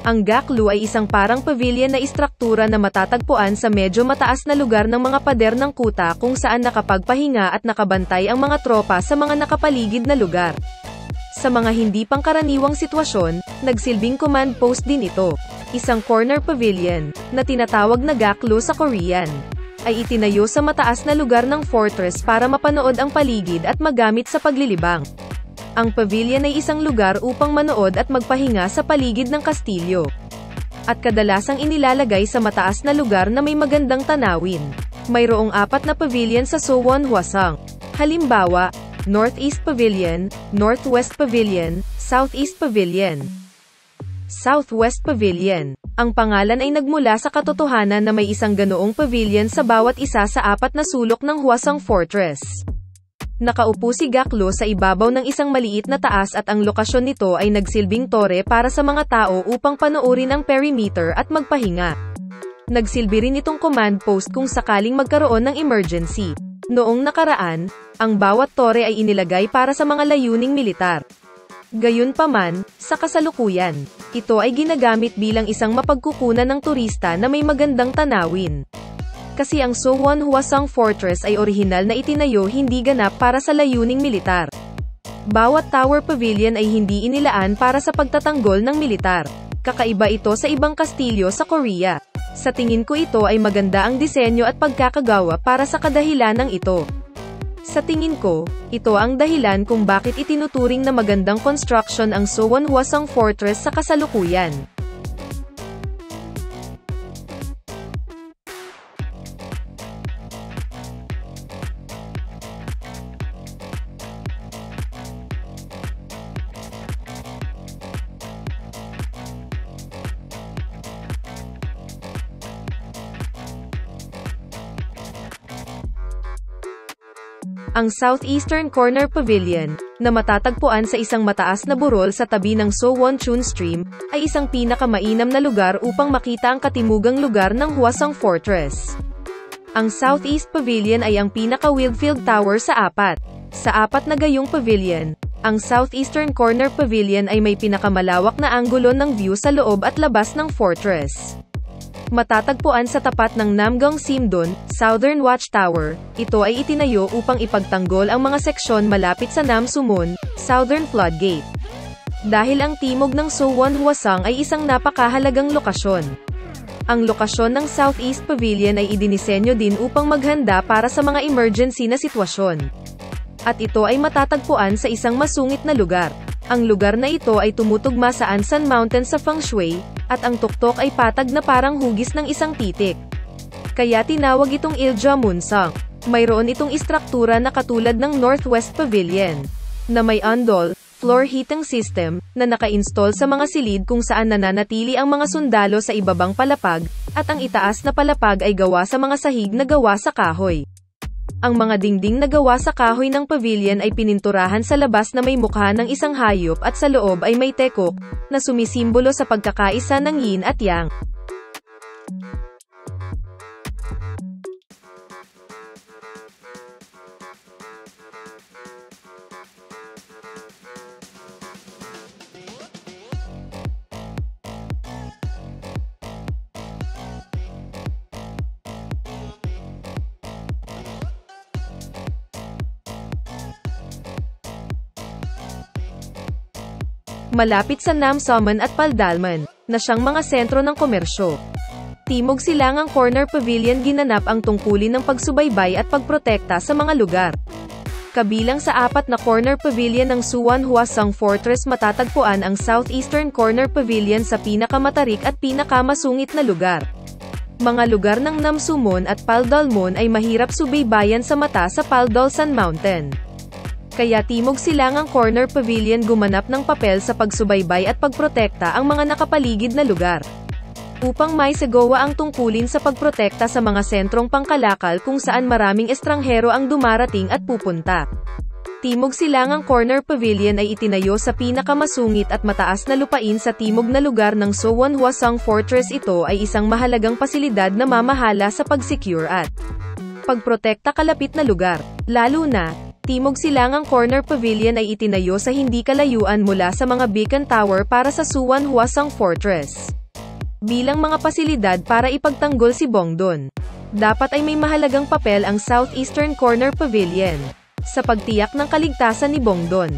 Ang Gaklu ay isang parang pavilion na istruktura na matatagpuan sa medyo mataas na lugar ng mga pader ng kuta kung saan nakapagpahinga at nakabantay ang mga tropa sa mga nakapaligid na lugar. Sa mga hindi pangkaraniwang sitwasyon, nagsilbing command post din ito. Isang corner pavilion, na tinatawag na Gaklu sa Korean, ay itinayo sa mataas na lugar ng fortress para mapanood ang paligid at magamit sa paglilibang. Ang pavilion ay isang lugar upang manood at magpahinga sa paligid ng kastilyo. At kadalasang inilalagay sa mataas na lugar na may magandang tanawin. Mayroong 4 na pavilion sa Suwon Hwasong. Halimbawa, Northeast Pavilion, Northwest Pavilion, Southeast Pavilion, Southwest Pavilion. Ang pangalan ay nagmula sa katotohanan na may isang ganoong pavilion sa bawat isa sa 4 na sulok ng Hwasong Fortress. Nakaupo si Gaklu sa ibabaw ng isang maliit na taas at ang lokasyon nito ay nagsilbing tore para sa mga tao upang panoorin ang perimeter at magpahinga. Nagsilbi rin itong command post kung sakaling magkaroon ng emergency. Noong nakaraan, ang bawat tore ay inilagay para sa mga layuning militar. Gayunpaman, sa kasalukuyan, ito ay ginagamit bilang isang mapagkukunan ng turista na may magandang tanawin. Kasi ang Suwon Hwasong Fortress ay orihinal na itinayo hindi ganap para sa layuning militar. Bawat tower pavilion ay hindi inilaan para sa pagtatanggol ng militar. Kakaiba ito sa ibang kastilyo sa Korea. Sa tingin ko ito ay maganda ang disenyo at pagkakagawa para sa kadahilanang ito. Sa tingin ko, ito ang dahilan kung bakit itinuturing na magandang construction ang Suwon Hwasong Fortress sa kasalukuyan. Ang Southeastern Corner Pavilion, na matatagpuan sa isang mataas na burol sa tabi ng Suwon-chun Stream, ay isang pinakamainam na lugar upang makita ang katimugang lugar ng Hwasong Fortress. Ang Southeast Pavilion ay ang pinaka-Wheelfield Tower sa 4. Sa 4 na gayong pavilion, ang Southeastern Corner Pavilion ay may pinakamalawak na anggulo ng view sa loob at labas ng fortress. Matatagpuan sa tapat ng Namgang Simdon, Southern Watchtower. Ito ay itinayo upang ipagtanggol ang mga seksyon malapit sa Namsumun, Southern Floodgate. Dahil ang timog ng Suwon Hwasong ay isang napakahalagang lokasyon. Ang lokasyon ng Southeast Pavilion ay idinisenyo din upang maghanda para sa mga emergency na sitwasyon. At ito ay matatagpuan sa isang masungit na lugar. Ang lugar na ito ay tumutugma sa Ansan Mountain sa Feng Shui, at ang tuktok ay patag na parang hugis ng isang titik. Kaya tinawag itong Iljamunsang. Mayroon itong istruktura na katulad ng Northwest Pavilion, na may undol, floor heating system, na naka-install sa mga silid kung saan nananatili ang mga sundalo sa ibabang palapag, at ang itaas na palapag ay gawa sa mga sahig na gawa sa kahoy. Ang mga dingding na gawa sa kahoy ng pavilion ay pininturahan sa labas na may mukha ng isang hayop at sa loob ay may tekok, na sumisimbolo sa pagkakaisa ng yin at yang. Malapit sa Namsumun at Paldalman, na siyang mga sentro ng komersyo. Timog silangang Corner Pavilion ginanap ang tungkulin ng pagsubaybay at pagprotekta sa mga lugar. Kabilang sa 4 na Corner Pavilion ng Suwon Hwasong Fortress matatagpuan ang Southeastern Corner Pavilion sa pinakamatarik at pinakamasungit na lugar. Mga lugar ng Namsumun at Paldalmon ay mahirap subaybayan sa mata sa Paldolsan Mountain. Kaya timog silangang Corner Pavilion gumanap ng papel sa pagsubaybay at pagprotekta ang mga nakapaligid na lugar. Upang maisagawa ang tungkulin sa pagprotekta sa mga sentrong pangkalakal kung saan maraming estranghero ang dumarating at pupunta. Timog silangang Corner Pavilion ay itinayo sa pinakamasungit at mataas na lupain sa timog na lugar ng Suwon Hwasong Fortress. Ito ay isang mahalagang pasilidad na mamahala sa pag-secure at pagprotekta kalapit na lugar, lalo na Timog Silangang Corner Pavilion ay itinayo sa hindi kalayuan mula sa mga beacon tower para sa Suwan Huasang Fortress. Bilang mga pasilidad para ipagtanggol si Bongdon. Dapat ay may mahalagang papel ang Southeastern Corner Pavilion sa pagtiyak ng kaligtasan ni Bongdon.